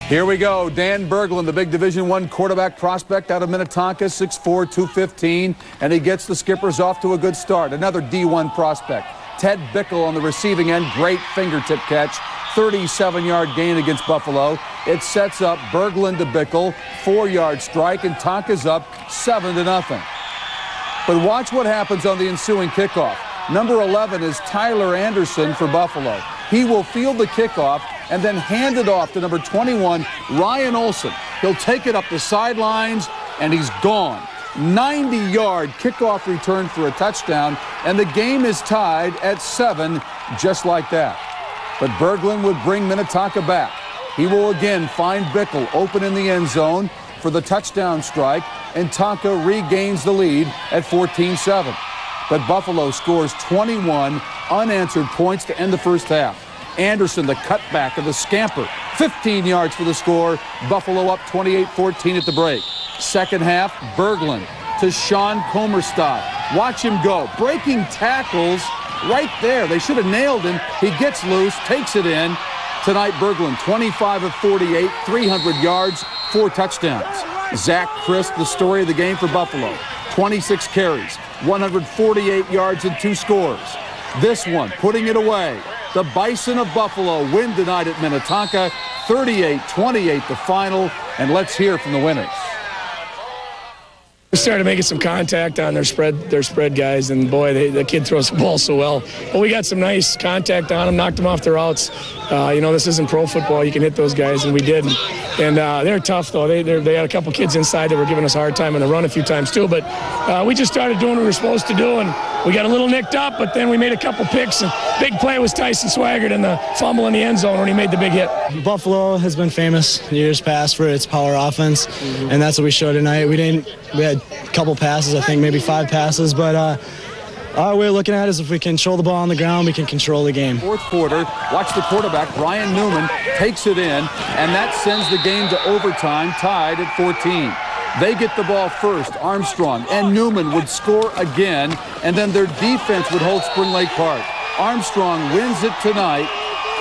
Here we go. Dan Berglund, the big Division I quarterback prospect out of Minnetonka, 6'4", 215, and he gets the Skippers off to a good start. Another D1 prospect. Ted Bickle on the receiving end, great fingertip catch, 37-yard gain against Buffalo. It sets up Berglund to Bickle, 4-yard strike, and Tonka's up 7-0. But watch what happens on the ensuing kickoff. Number 11 is Tyler Anderson for Buffalo. He will field the kickoff and then hand it off to number 21, Ryan Olson. He'll take it up the sidelines, and he's gone. 90-yard kickoff return for a touchdown, and the game is tied at 7, just like that. But Berglund would bring Minnetonka back. He will again find Bickle open in the end zone for the touchdown strike, and Tonka regains the lead at 14-7. But Buffalo scores 21 unanswered points to end the first half. Anderson, the cutback of the scamper, 15 yards for the score. Buffalo up 28-14 at the break. Second half, Berglund to Sean Comerstad. Watch him go. Breaking tackles right there. They should have nailed him. He gets loose, takes it in. Tonight, Berglund, 25 of 48, 300 yards, 4 touchdowns. Zach Crisp, the story of the game for Buffalo. 26 carries, 148 yards, and 2 scores. This one, putting it away. The Bison of Buffalo win tonight at Minnetonka, 38-28 the final, and let's hear from the winners. We started making some contact on their spread guys, and boy, the kid throws the ball so well. But we got some nice contact on them, knocked them off their routes. You know, this isn't pro football. You can hit those guys, and we did. And they're tough, though. They had a couple kids inside that were giving us a hard time in the run a few times, too. But we just started doing what we were supposed to do, and we got a little nicked up, but then we made a couple picks. And big play was Tyson Swaggart in the fumble in the end zone when he made the big hit. Buffalo has been famous years past for its power offense, and that's what we showed tonight. We had a couple passes, I think maybe 5 passes, but our way of looking at it is if we can control the ball on the ground, we can control the game. Fourth quarter, watch the quarterback, Brian Newman, takes it in, and that sends the game to overtime, tied at 14. They get the ball first, Armstrong, and Newman would score again, and then their defense would hold Spring Lake Park. Armstrong wins it tonight.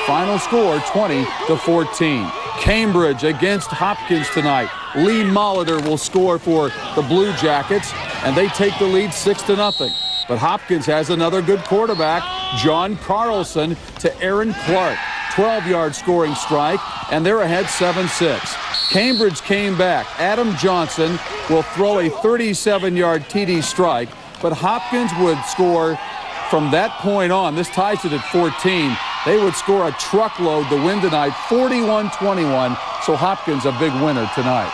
Final score, 20-14. Cambridge against Hopkins tonight. Lee Molitor will score for the Blue Jackets, and they take the lead 6-0. But Hopkins has another good quarterback, John Carlson, to Aaron Clark. 12-yard scoring strike, and they're ahead 7-6. Cambridge came back. Adam Johnson will throw a 37-yard TD strike, but Hopkins would score from that point on. This ties it at 14. They would score a truckload to win tonight, 41-21. So Hopkins a big winner tonight.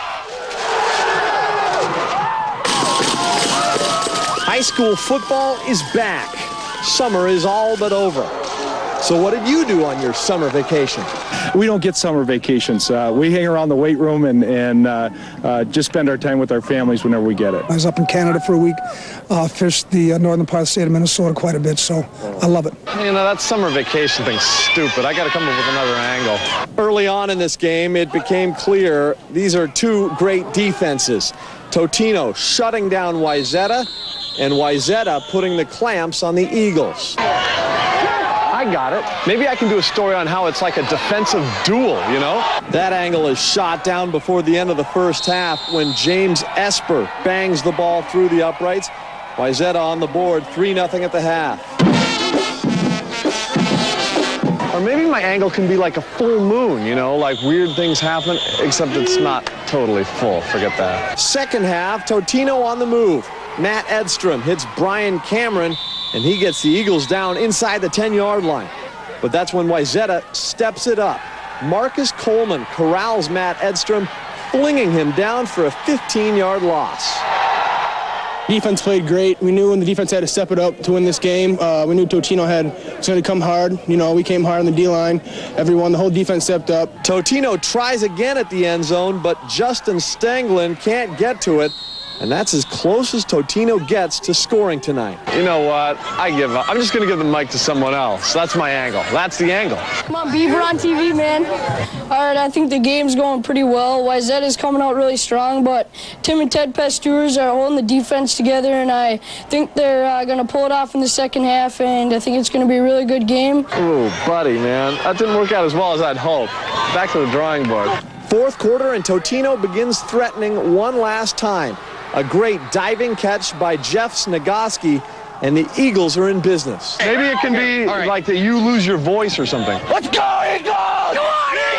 High school football is back. Summer is all but over. So what did you do on your summer vacation? We don't get summer vacations. We hang around the weight room and just spend our time with our families whenever we get it. I was up in Canada for a week, fished the northern part of the state of Minnesota quite a bit, so I love it. You know, that summer vacation thing's stupid. I got to come up with another angle. Early on in this game, it became clear these are 2 great defenses. Totino shutting down Wayzata, and Wayzata putting the clamps on the Eagles. I got it. Maybe I can do a story on how it's like a defensive duel, you know? That angle is shot down before the end of the first half when James Esper bangs the ball through the uprights. Wayzata on the board, 3-0 at the half. Or maybe my angle can be like a full moon, you know, like weird things happen, except it's not totally full. Forget that. Second half, Totino on the move. Matt Edstrom hits Brian Cameron, and he gets the Eagles down inside the 10-yard line. But that's when Wayzata steps it up. Marcus Coleman corrals Matt Edstrom, flinging him down for a 15-yard loss. Defense played great. We knew when the defense had to step it up to win this game. We knew Totino was going to come hard. You know, we came hard on the D-line. The whole defense stepped up. Totino tries again at the end zone, but Justin Stanglin can't get to it. And that's as close as Totino gets to scoring tonight. You know what? I give up. I'm just going to give the mic to someone else. That's my angle. That's the angle. Come on, Beaver on TV, man. All right, I think the game's going pretty well. Wayzata's coming out really strong, but Tim and Ted Pastures are holding the defense together, and I think they're going to pull it off in the second half, and I think it's going to be a really good game. Ooh, buddy, man. That didn't work out as well as I'd hoped. Back to the drawing board. Fourth quarter, and Totino begins threatening one last time. A great diving catch by Jeff Snegoski, and the Eagles are in business. Maybe it can be like that you lose your voice or something. Let's go, Eagles! Come on, Eagles!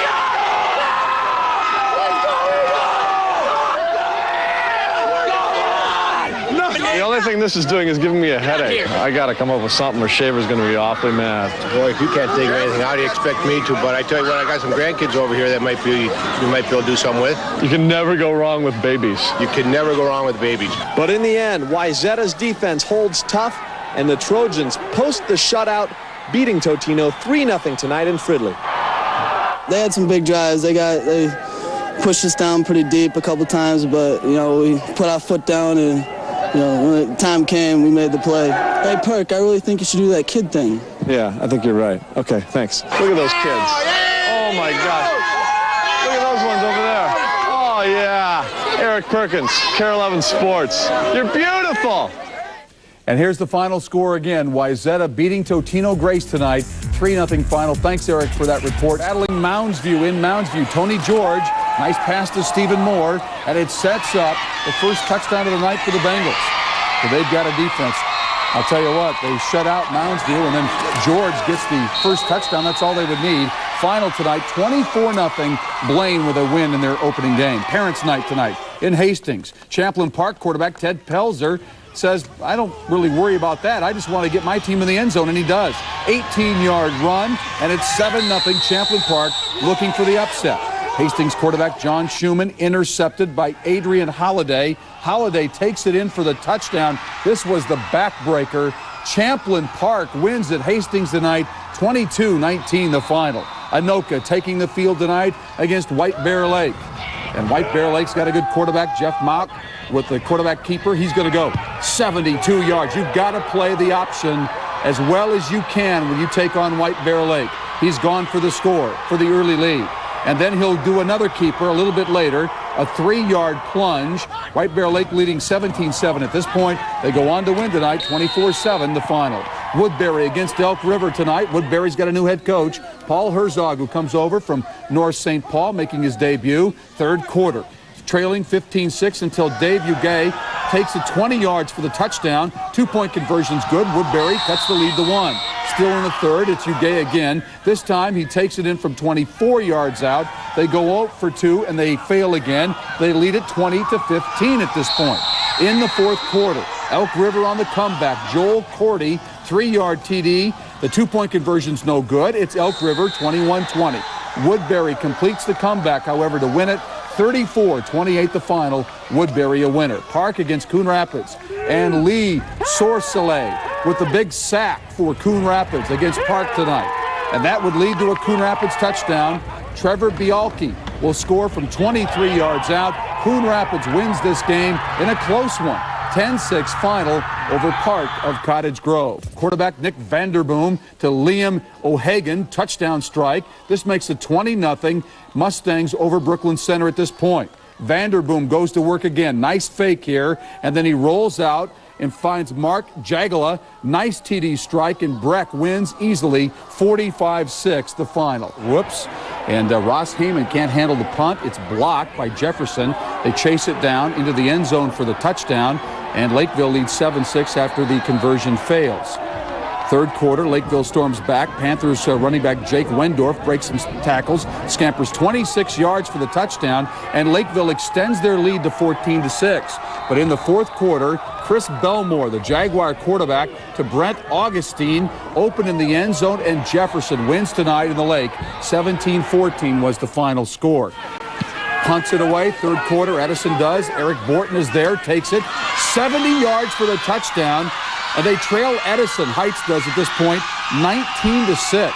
The only thing this is doing is giving me a headache. I got to come up with something or Shaver's going to be awfully mad. Boy, if you can't think of anything, how do you expect me to? But I tell you what, I got some grandkids over here that you might be able to do something with. You can never go wrong with babies. You can never go wrong with babies. But in the end, Wayzata's defense holds tough, and the Trojans post the shutout, beating Totino 3-0 tonight in Fridley. They had some big drives. They pushed us down pretty deep a couple times, but we put our foot down, and when the time came, we made the play. Hey, Perk, I really think you should do that kid thing. Yeah, I think you're right. Okay, thanks. Look at those kids. Oh, my gosh. Look at those ones over there. Oh, yeah. Eric Perkins, Carol Evans Sports. You're beautiful. And here's the final score again. Wayzata beating Totino-Grace tonight. 3-0 final. Thanks, Eric, for that report. Battling Mounds View in Mounds View. Tony George, nice pass to Stephen Moore, and it sets up the first touchdown of the night for the Bengals. So they've got a defense. I'll tell you what, they shut out Mounds View, and then George gets the first touchdown. That's all they would need. Final tonight, 24-0, Blaine with a win in their opening game. Parents' night tonight in Hastings. Champlin Park quarterback Ted Pelzer says, I don't really worry about that. I just want to get my team in the end zone, and he does. 18-yard run, and it's 7-0 Champlin Park looking for the upset. Hastings quarterback John Schumann intercepted by Adrian Holliday. Holliday takes it in for the touchdown. This was the backbreaker. Champlin Park wins at Hastings tonight, 22-19 the final. Anoka taking the field tonight against White Bear Lake. And White Bear Lake's got a good quarterback, Jeff Mock, with the quarterback keeper. He's going to go 72 yards. You've got to play the option as well as you can when you take on White Bear Lake. He's gone for the score, for the early lead. And then he'll do another keeper a little bit later, a 3-yard plunge. White Bear Lake leading 17-7 at this point. They go on to win tonight, 24-7 the final. Woodberry against Elk River tonight. Woodberry's got a new head coach, Paul Herzog, who comes over from North St. Paul, making his debut. Third quarter, trailing 15-6 until Dave Ugay takes it 20 yards for the touchdown. 2-point conversion's good. Woodberry cuts the lead to 1. Still in the third, it's Ugay again. This time he takes it in from 24 yards out. They go 0 for 2 and they fail again. They lead it 20-15 at this point. In the fourth quarter, Elk River on the comeback. Joel Cordy, 3-yard TD. The 2-point conversion's no good. It's Elk River 21-20. Woodberry completes the comeback, however, to win it. 34-28 the final. Woodberry a winner. Park against Coon Rapids. And Lee Sourcellet with the big sack for Coon Rapids against Park tonight. And that would lead to a Coon Rapids touchdown. Trevor Bialke will score from 23 yards out. Coon Rapids wins this game in a close one. 10-6 final over Park of Cottage Grove. Quarterback Nick Vanderboom to Liam O'Hagan, touchdown strike. This makes it 20-0 Mustangs over Brooklyn Center at this point. Vanderboom goes to work again. Nice fake here, and then he rolls out and finds Mark Jagala. Nice TD strike, and Breck wins easily, 45-6 the final. Whoops. And Ross Heyman can't handle the punt. It's blocked by Jefferson. They chase it down into the end zone for the touchdown, and Lakeville leads 7-6 after the conversion fails. Third quarter, Lakeville storms back. Panthers running back Jake Wendorf breaks some tackles, scampers 26 yards for the touchdown, and Lakeville extends their lead to 14-6. But in the fourth quarter, Chris Belmore, the Jaguar quarterback, to Brent Augustine, open in the end zone, and Jefferson wins tonight in the Lake. 17-14 was the final score. Punts it away, third quarter, Edison does. Eric Borton is there, takes it. 70 yards for the touchdown. And they trail Edison, Heights does at this point, 19-6.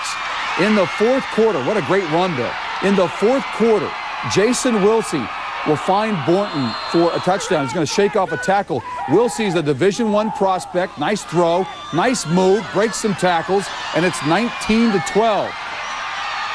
In the fourth quarter, what a great run there. In the fourth quarter, Jason Wilsey will find Borton for a touchdown. He's going to shake off a tackle. Wilsey's a Division I prospect. Nice throw, nice move, breaks some tackles, and it's 19-12.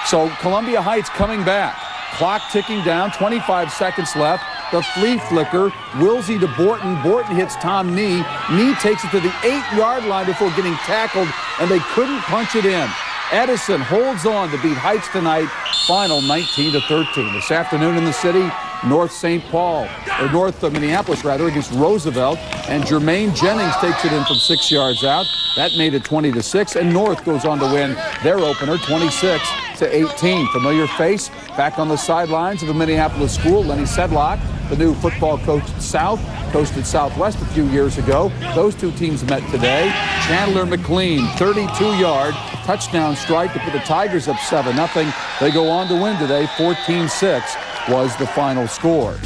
So Columbia Heights coming back. Clock ticking down, 25 seconds left. The flea flicker, Wilsey to Borton. Borton hits Tom Nee. Nee takes it to the 8-yard line before getting tackled, and they couldn't punch it in. Edison holds on to beat Heights tonight, final 19-13. This afternoon in the city, North St. Paul, or North Minneapolis rather, against Roosevelt, and Jermaine Jennings takes it in from 6 yards out. That made it 20-6, and North goes on to win their opener 26-18. Familiar face back on the sidelines of a Minneapolis school, Lenny Sedlock, the new football coach at South, coached at Southwest a few years ago. Those two teams met today. Chandler McLean, 32-yard touchdown strike to put the Tigers up 7-0. They go on to win today, 14-6 was the final score.